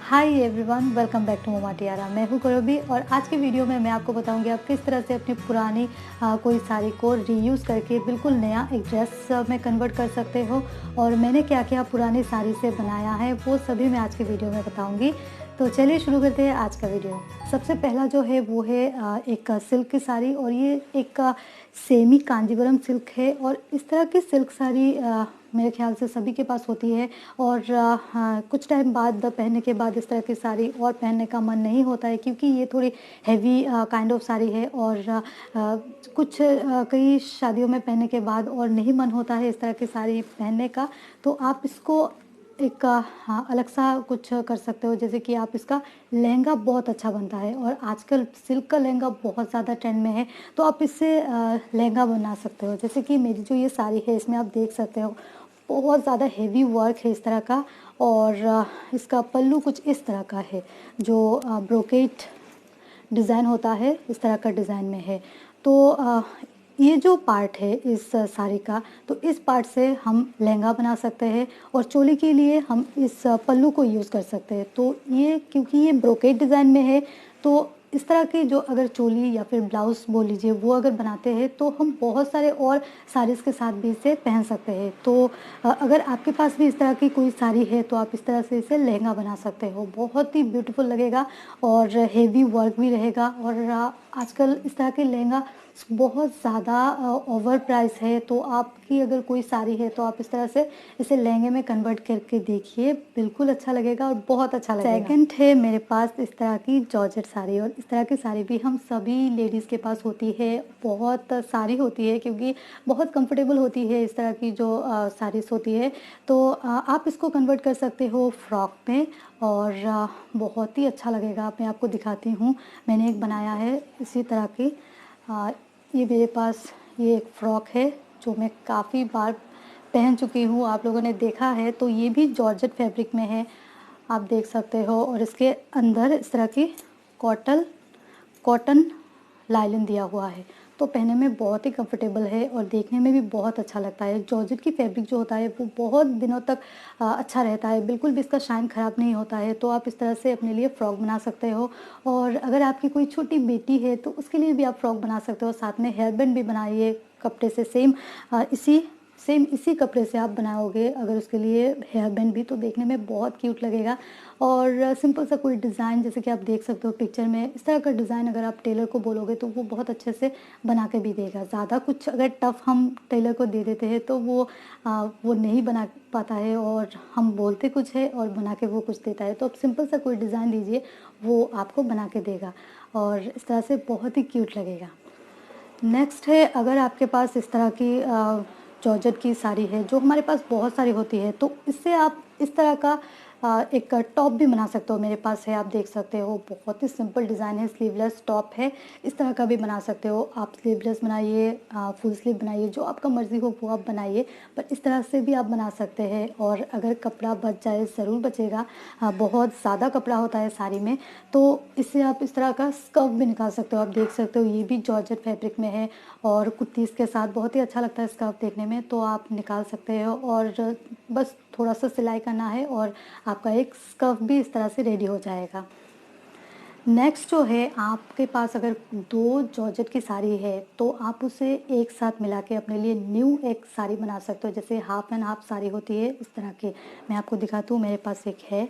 Hi everyone, welcome back to Moma Tiara. मैं हूँ करबी और आज की वीडियो में मैं आपको बताऊंगी आप किस तरह से अपनी पुरानी कोई साड़ी को रीयूज़ करके बिल्कुल नया एक ड्रेस में कन्वर्ट कर सकते हो। और मैंने क्या क्या पुरानी साड़ी से बनाया है वो सभी मैं आज की वीडियो में बताऊंगी। तो चलिए शुरू करते हैं आज का वीडियो। सबसे पहला जो है वो है एक सिल्क की साड़ी, और ये एक सेमी कांजीवरम सिल्क है। और इस तरह की सिल्क साड़ी मेरे ख्याल से सभी के पास होती है। और हाँ, कुछ टाइम बाद पहनने के बाद इस तरह की साड़ी और पहनने का मन नहीं होता है, क्योंकि ये थोड़ी हैवी काइंड ऑफ साड़ी है। और कई शादियों में पहनने के बाद और नहीं मन होता है इस तरह की साड़ी पहनने का, तो आप इसको एक हाँ, अलग सा कुछ कर सकते हो। जैसे कि आप इसका लहंगा बहुत अच्छा बनता है, और आजकल सिल्क का लहंगा बहुत ज़्यादा ट्रेंड में है, तो आप इससे लहंगा बना सकते हो। जैसे कि मेरी जो ये साड़ी है इसमें आप देख सकते हो बहुत ज़्यादा हेवी वर्क है इस तरह का। और इसका पल्लू कुछ इस तरह का है, जो ब्रोकेट डिज़ाइन होता है इस तरह का डिज़ाइन में है। तो ये जो पार्ट है इस साड़ी का, तो इस पार्ट से हम लहंगा बना सकते हैं, और चोली के लिए हम इस पल्लू को यूज़ कर सकते हैं। तो ये क्योंकि ये ब्रोकेट डिज़ाइन में है, तो इस तरह की जो अगर चोली या फिर ब्लाउज़ बोल लीजिए वो अगर बनाते हैं, तो हम बहुत सारे और साड़ीज़ के साथ भी इसे पहन सकते हैं। तो अगर आपके पास भी इस तरह की कोई साड़ी है तो आप इस तरह से इसे लहंगा बना सकते हो। बहुत ही ब्यूटीफुल लगेगा और हेवी वर्क भी रहेगा। और आजकल इस तरह के लहंगा बहुत ज़्यादा ओवर प्राइस है, तो आपकी अगर कोई साड़ी है तो आप इस तरह से इसे लहंगे में कन्वर्ट करके देखिए, बिल्कुल अच्छा लगेगा और बहुत अच्छा लगेगा। सेकंड है मेरे पास इस तरह की जॉर्जेट साड़ी, और इस तरह की साड़ी भी हम सभी लेडीज़ के पास होती है, बहुत सारी होती है, क्योंकि बहुत कंफर्टेबल होती है इस तरह की जो साड़ीज़ होती है। तो आप इसको कन्वर्ट कर सकते हो फ्रॉक में, और बहुत ही अच्छा लगेगा। मैं आपको दिखाती हूँ, मैंने एक बनाया है इसी तरह की। ये मेरे पास ये एक फ़्रॉक है जो मैं काफ़ी बार पहन चुकी हूँ, आप लोगों ने देखा है। तो ये भी जॉर्जेट फैब्रिक में है, आप देख सकते हो। और इसके अंदर इस तरह की कॉटन लाइलन दिया हुआ है, तो पहनने में बहुत ही कंफर्टेबल है और देखने में भी बहुत अच्छा लगता है। जॉर्जेट की फैब्रिक जो होता है वो बहुत दिनों तक अच्छा रहता है, बिल्कुल भी इसका शाइन ख़राब नहीं होता है। तो आप इस तरह से अपने लिए फ़्रॉक बना सकते हो। और अगर आपकी कोई छोटी बेटी है तो उसके लिए भी आप फ़्रॉक बना सकते हो। साथ में हेयर बैंड भी बनाइए कपड़े से, इसी कपड़े से आप बनाओगे अगर उसके लिए हेयर बैंड भी, तो देखने में बहुत क्यूट लगेगा। और सिंपल सा कोई डिज़ाइन, जैसे कि आप देख सकते हो पिक्चर में, इस तरह का डिज़ाइन अगर आप टेलर को बोलोगे तो वो बहुत अच्छे से बना के भी देगा। ज़्यादा कुछ अगर टफ़ हम टेलर को दे देते हैं तो वो नहीं बना पाता है, और हम बोलते कुछ है और बना के वो कुछ देता है। तो आप सिंपल सा कोई डिज़ाइन दीजिए, वो आपको बना के देगा, और इस तरह से बहुत ही क्यूट लगेगा। नेक्स्ट है, अगर आपके पास इस तरह की जॉर्जेट की साड़ी है, जो हमारे पास बहुत सारी होती है, तो इससे आप इस तरह का एक टॉप भी बना सकते हो। मेरे पास है, आप देख सकते हो, बहुत ही सिंपल डिज़ाइन है, स्लीवलेस टॉप है। इस तरह का भी बना सकते हो आप, स्लीवलेस बनाइए, फुल स्लीव बनाइए, जो आपका मर्ज़ी हो वो आप बनाइए, पर इस तरह से भी आप बना सकते हैं। और अगर कपड़ा बच जाए, ज़रूर बचेगा, बहुत ज़्यादा कपड़ा होता है साड़ी में, तो इससे आप इस तरह का स्कर्फ भी निकाल सकते हो। आप देख सकते हो ये भी जॉर्जेट फैब्रिक में है, और कुर्तीज़ के साथ बहुत ही अच्छा लगता है स्कर्फ देखने में, तो आप निकाल सकते हो। और बस थोड़ा सा सिलाई करना है और आपका एक स्कर्फ भी इस तरह से रेडी हो जाएगा। नेक्स्ट जो है, आपके पास अगर 2 जॉर्जेट की साड़ी है तो आप उसे एक साथ मिला के अपने लिए न्यू एक साड़ी बना सकते हो। जैसे हाफ़ एंड हाफ़ साड़ी होती है इस तरह की, मैं आपको दिखाती हूँ, मेरे पास एक है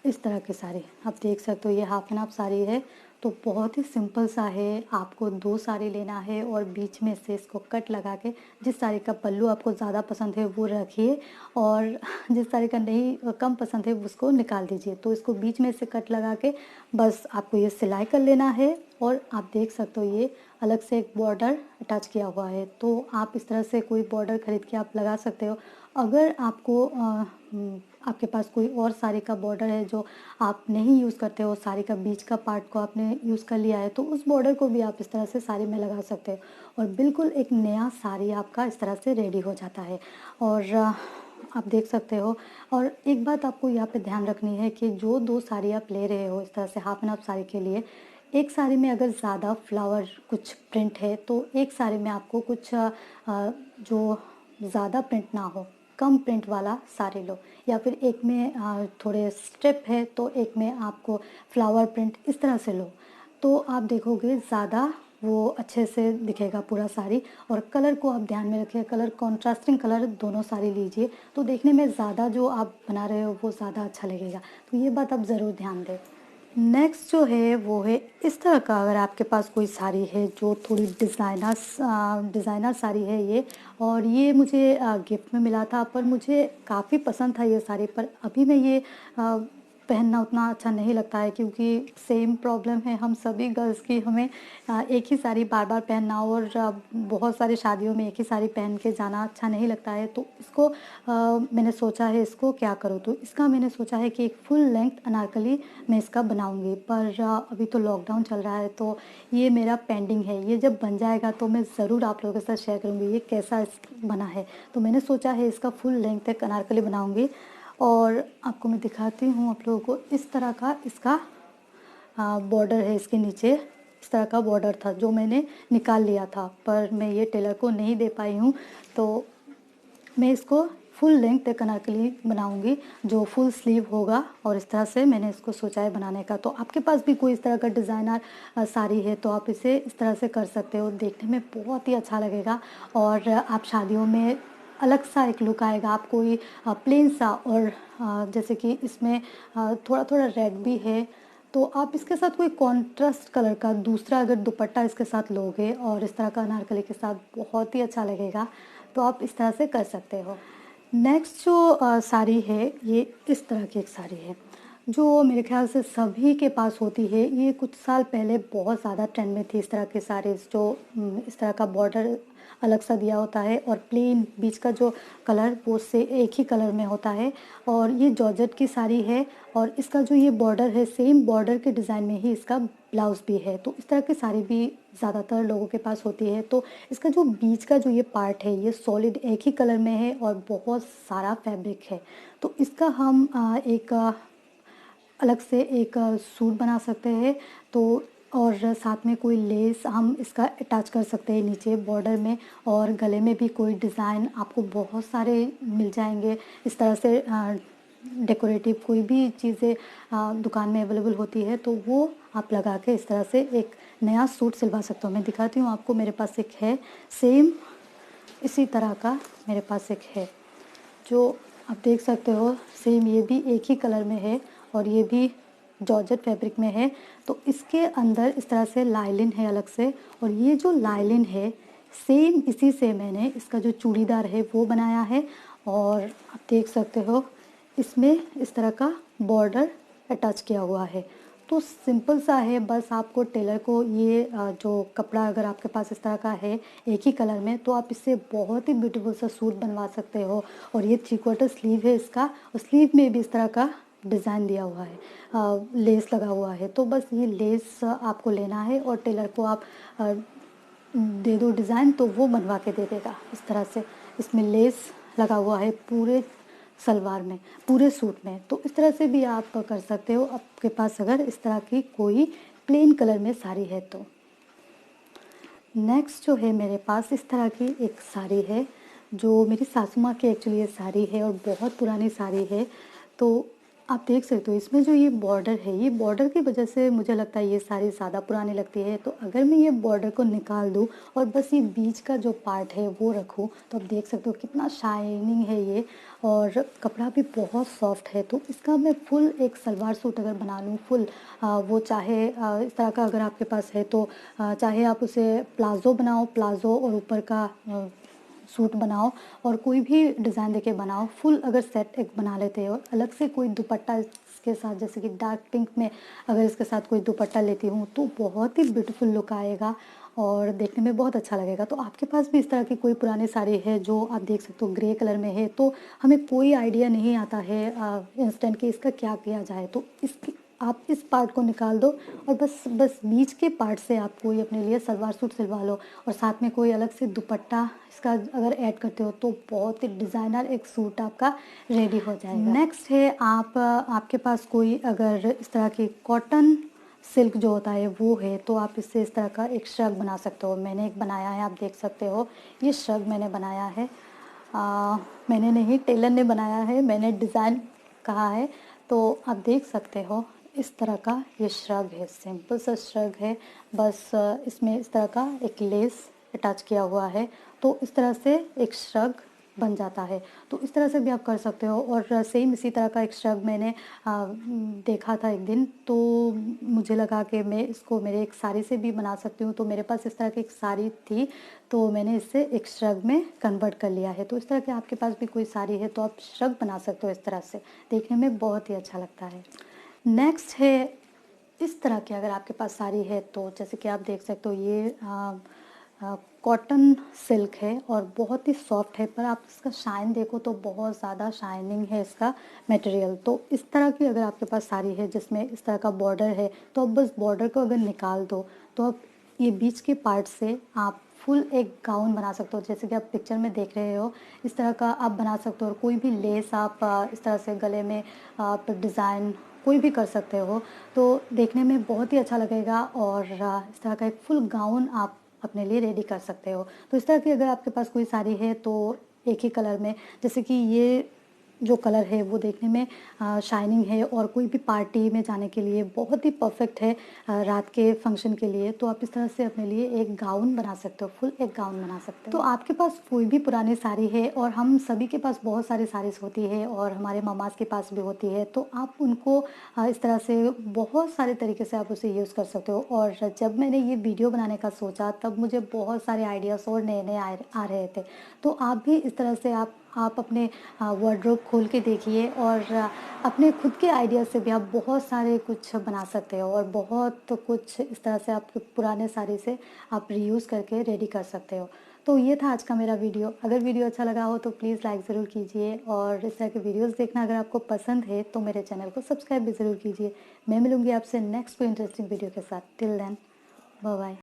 इस तरह की साड़ी, आप देख सकते हो, ये हाफ़ एंड हाफ़ साड़ी है। तो बहुत ही सिंपल सा है, आपको 2 साड़ी लेना है और बीच में से इसको कट लगा के, जिस साड़ी का पल्लू आपको ज़्यादा पसंद है वो रखिए, और जिस साड़ी का नहीं कम पसंद है उसको निकाल दीजिए। तो इसको बीच में से कट लगा के बस आपको ये सिलाई कर लेना है। और आप देख सकते हो ये अलग से एक बॉर्डर अटैच किया हुआ है, तो आप इस तरह से कोई बॉर्डर ख़रीद के आप लगा सकते हो। अगर आपके पास कोई और साड़ी का बॉर्डर है जो आप नहीं यूज़ करते हो, साड़ी का बीच का पार्ट को आपने यूज़ कर लिया है, तो उस बॉर्डर को भी आप इस तरह से साड़ी में लगा सकते हो, और बिल्कुल एक नया साड़ी आपका इस तरह से रेडी हो जाता है। और आप देख सकते हो। और एक बात आपको यहाँ पे ध्यान रखनी है कि जो 2 साड़ी आप ले रहे हो इस तरह से हाफ एंड हाफ साड़ी के लिए, एक साड़ी में अगर ज़्यादा फ्लावर कुछ प्रिंट है, तो एक साड़ी में आपको कुछ जो ज़्यादा प्रिंट ना हो, कम प्रिंट वाला साड़ी लो, या फिर एक में थोड़े स्ट्रिप है तो एक में आपको फ्लावर प्रिंट, इस तरह से लो, तो आप देखोगे ज़्यादा वो अच्छे से दिखेगा पूरा साड़ी। और कलर को आप ध्यान में रखिए, कलर कॉन्ट्रास्टिंग कलर दोनों साड़ी लीजिए, तो देखने में ज़्यादा जो आप बना रहे हो वो ज़्यादा अच्छा लगेगा, तो ये बात आप ज़रूर ध्यान दें। नेक्स्ट जो है वो है इस तरह का, अगर आपके पास कोई साड़ी है जो थोड़ी डिज़ाइनर साड़ी है ये, और ये मुझे गिफ्ट में मिला था, पर मुझे काफ़ी पसंद था ये साड़ी, पर अभी मैं ये पहनना उतना अच्छा नहीं लगता है, क्योंकि सेम प्रॉब्लम है हम सभी गर्ल्स की, हमें एक ही साड़ी बार बार पहनना और बहुत सारी शादियों में एक ही साड़ी पहन के जाना अच्छा नहीं लगता है। तो इसको मैंने सोचा है इसको क्या करूँ, तो इसका मैंने सोचा है कि एक फुल लेंथ अनारकली मैं इसका बनाऊंगी, पर अभी तो लॉकडाउन चल रहा है तो ये मेरा पेंडिंग है। ये जब बन जाएगा तो मैं ज़रूर आप लोगों के साथ शेयर करूँगी ये कैसा बना है। तो मैंने सोचा है इसका फुल लेंथ एक अनारकली बनाऊंगी, और आपको मैं दिखाती हूँ आप लोगों को। इस तरह का इसका बॉर्डर है, इसके नीचे इस तरह का बॉर्डर था जो मैंने निकाल लिया था, पर मैं ये टेलर को नहीं दे पाई हूँ, तो मैं इसको फुल लेंथ एक अनारकली बनाऊंगी जो फुल स्लीव होगा, और इस तरह से मैंने इसको सोचा है बनाने का। तो आपके पास भी कोई इस तरह का डिज़ाइनर साड़ी है तो आप इसे इस तरह से कर सकते हो, देखने में बहुत ही अच्छा लगेगा, और आप शादियों में अलग सा एक लुक आएगा। आप कोई प्लेन सा, और जैसे कि इसमें थोड़ा थोड़ा रेड भी है, तो आप इसके साथ कोई कॉन्ट्रास्ट कलर का दूसरा अगर दुपट्टा इसके साथ लोगे और इस तरह का अनारकली के साथ, बहुत ही अच्छा लगेगा। तो आप इस तरह से कर सकते हो। नेक्स्ट जो साड़ी है ये इस तरह की एक साड़ी है जो मेरे ख्याल से सभी के पास होती है। ये कुछ साल पहले बहुत ज़्यादा ट्रेंड में थी इस तरह की साड़ीज़, जो इस तरह का बॉर्डर अलग सा दिया होता है और प्लेन बीच का जो कलर वो से एक ही कलर में होता है। और ये जॉर्जेट की साड़ी है, और इसका जो ये बॉर्डर है सेम बॉर्डर के डिज़ाइन में ही इसका ब्लाउज़ भी है। तो इस तरह की साड़ी भी ज़्यादातर लोगों के पास होती है। तो इसका जो बीच का जो ये पार्ट है ये सॉलिड एक ही कलर में है और बहुत सारा फैब्रिक है। तो इसका हम एक अलग से एक सूट बना सकते हैं। तो और साथ में कोई लेस हम इसका अटैच कर सकते हैं नीचे बॉर्डर में, और गले में भी कोई डिज़ाइन आपको बहुत सारे मिल जाएंगे इस तरह से। डेकोरेटिव कोई भी चीज़ें दुकान में अवेलेबल होती है तो वो आप लगा के इस तरह से एक नया सूट सिलवा सकते हो। मैं दिखाती हूँ आपको, मेरे पास एक है सेम इसी तरह का, मेरे पास एक है जो आप देख सकते हो सेम, ये भी एक ही कलर में है और ये भी जॉर्जेट फैब्रिक में है। तो इसके अंदर इस तरह से लाइलिन है अलग से, और ये जो लाइलिन है सेम इसी से मैंने इसका जो चूड़ीदार है वो बनाया है। और आप देख सकते हो इसमें इस तरह का बॉर्डर अटैच किया हुआ है। तो सिंपल सा है, बस आपको टेलर को ये जो कपड़ा अगर आपके पास इस तरह का है एक ही कलर में, तो आप इससे बहुत ही ब्यूटीफुल सा सूट बनवा सकते हो। और ये 3/4 स्लीव है इसका, और स्लीव में भी इस तरह का डिज़ाइन दिया हुआ है, लेस लगा हुआ है। तो बस ये लेस आपको लेना है और टेलर को आप दे दो डिज़ाइन, तो वो बनवा के दे देगा इस तरह से। इसमें लेस लगा हुआ है पूरे सलवार में, पूरे सूट में। तो इस तरह से भी आप कर सकते हो आपके पास अगर इस तरह की कोई प्लेन कलर में साड़ी है तो। नेक्स्ट जो है मेरे पास इस तरह की एक साड़ी है जो मेरी सासू माँ की एक्चुअली ये साड़ी है और बहुत पुरानी साड़ी है। तो आप देख सकते हो इसमें जो ये बॉर्डर है, ये बॉर्डर की वजह से मुझे लगता है ये साड़ी ज़्यादा पुरानी लगती है। तो अगर मैं ये बॉर्डर को निकाल दूँ और बस ये बीच का जो पार्ट है वो रखूँ, तो आप देख सकते हो कितना शाइनिंग है ये, और कपड़ा भी बहुत सॉफ्ट है। तो इसका मैं फुल एक सलवार सूट अगर बना लूँ फुल, वो चाहे इस तरह का अगर आपके पास है तो चाहे आप उसे प्लाज़ो बनाओ, प्लाज़ो और ऊपर का सूट बनाओ, और कोई भी डिज़ाइन देके बनाओ, फुल अगर सेट एक बना लेते हो, अलग से कोई दुपट्टा इसके साथ, जैसे कि डार्क पिंक में अगर इसके साथ कोई दुपट्टा लेती हूँ तो बहुत ही ब्यूटीफुल लुक आएगा और देखने में बहुत अच्छा लगेगा। तो आपके पास भी इस तरह की कोई पुरानी साड़ी है जो आप देख सकते हो ग्रे कलर में है, तो हमें कोई आइडिया नहीं आता है इंस्टेंट कि इसका क्या किया जाए, तो इसकी आप इस पार्ट को निकाल दो और बस बस बीच के पार्ट से आप कोई अपने लिए सलवार सूट सिलवा लो, और साथ में कोई अलग से दुपट्टा इसका अगर ऐड करते हो तो बहुत ही डिज़ाइनर एक सूट आपका रेडी हो जाएगा। नेक्स्ट है आपके पास कोई अगर इस तरह की कॉटन सिल्क जो होता है वो है, तो आप इससे इस तरह का एक श्रग बना सकते हो। मैंने एक बनाया है, आप देख सकते हो ये श्रग मैंने बनाया है। मैंने नहीं, टेलर ने बनाया है, मैंने डिज़ाइन कहा है। तो आप देख सकते हो इस तरह का ये श्रग है, सिंपल सा श्रग है। बस इसमें इस तरह का एक लेस अटैच किया हुआ है, तो इस तरह से एक श्रग बन जाता है। तो इस तरह से भी आप कर सकते हो। और सेम इसी तरह का एक श्रग मैंने देखा था एक दिन, तो मुझे लगा कि मैं इसको मेरे एक साड़ी से भी बना सकती हूँ। तो मेरे पास इस तरह की एक साड़ी थी, तो मैंने इसे एक श्रग में कन्वर्ट कर लिया है। तो इस तरह के आपके पास भी कोई साड़ी है तो आप श्रग बना सकते हो इस तरह से, देखने में बहुत ही अच्छा लगता है। नेक्स्ट है इस तरह की, अगर आपके पास साड़ी है तो जैसे कि आप देख सकते हो ये कॉटन सिल्क है और बहुत ही सॉफ्ट है, पर आप इसका शाइन देखो तो बहुत ज़्यादा शाइनिंग है इसका मटेरियल। तो इस तरह की अगर आपके पास साड़ी है जिसमें इस तरह का बॉर्डर है, तो आप बस बॉर्डर को अगर निकाल दो तो आप ये बीच के पार्ट से आप फुल एक गाउन बना सकते हो। जैसे कि आप पिक्चर में देख रहे हो इस तरह का आप बना सकते हो। और कोई भी लेस आप इस तरह से गले में आप डिज़ाइन कोई भी कर सकते हो, तो देखने में बहुत ही अच्छा लगेगा। और इस तरह का एक फुल गाउन आप अपने लिए रेडी कर सकते हो। तो इस तरह की अगर आपके पास कोई साड़ी है तो एक ही कलर में, जैसे कि ये जो कलर है वो देखने में शाइनिंग है और कोई भी पार्टी में जाने के लिए बहुत ही परफेक्ट है, रात के फंक्शन के लिए। तो आप इस तरह से अपने लिए एक गाउन बना सकते हो, फुल एक गाउन बना सकते हो। तो आपके पास कोई भी पुरानी साड़ी है, और हम सभी के पास बहुत सारी साड़ीज़ होती है और हमारे मामाज़ के पास भी होती है, तो आप उनको इस तरह से बहुत सारे तरीके से आप उसे यूज़ कर सकते हो। और जब मैंने ये वीडियो बनाने का सोचा तब मुझे बहुत सारे आइडियाज़ और नए-नए आ रहे थे। तो आप भी इस तरह से आप अपने वार्डरोब खोल के देखिए, और अपने खुद के आइडिया से भी आप बहुत सारे कुछ बना सकते हो। और बहुत कुछ इस तरह से आपके पुराने साड़ी से आप रीयूज़ करके रेडी कर सकते हो। तो ये था आज का मेरा वीडियो। अगर वीडियो अच्छा लगा हो तो प्लीज़ लाइक ज़रूर कीजिए, और इस तरह के वीडियोस देखना अगर आपको पसंद है तो मेरे चैनल को सब्सक्राइब भी ज़रूर कीजिए। मैं मिलूँगी आपसे नेक्स्ट कोई इंटरेस्टिंग वीडियो के साथ। Till then, bye bye.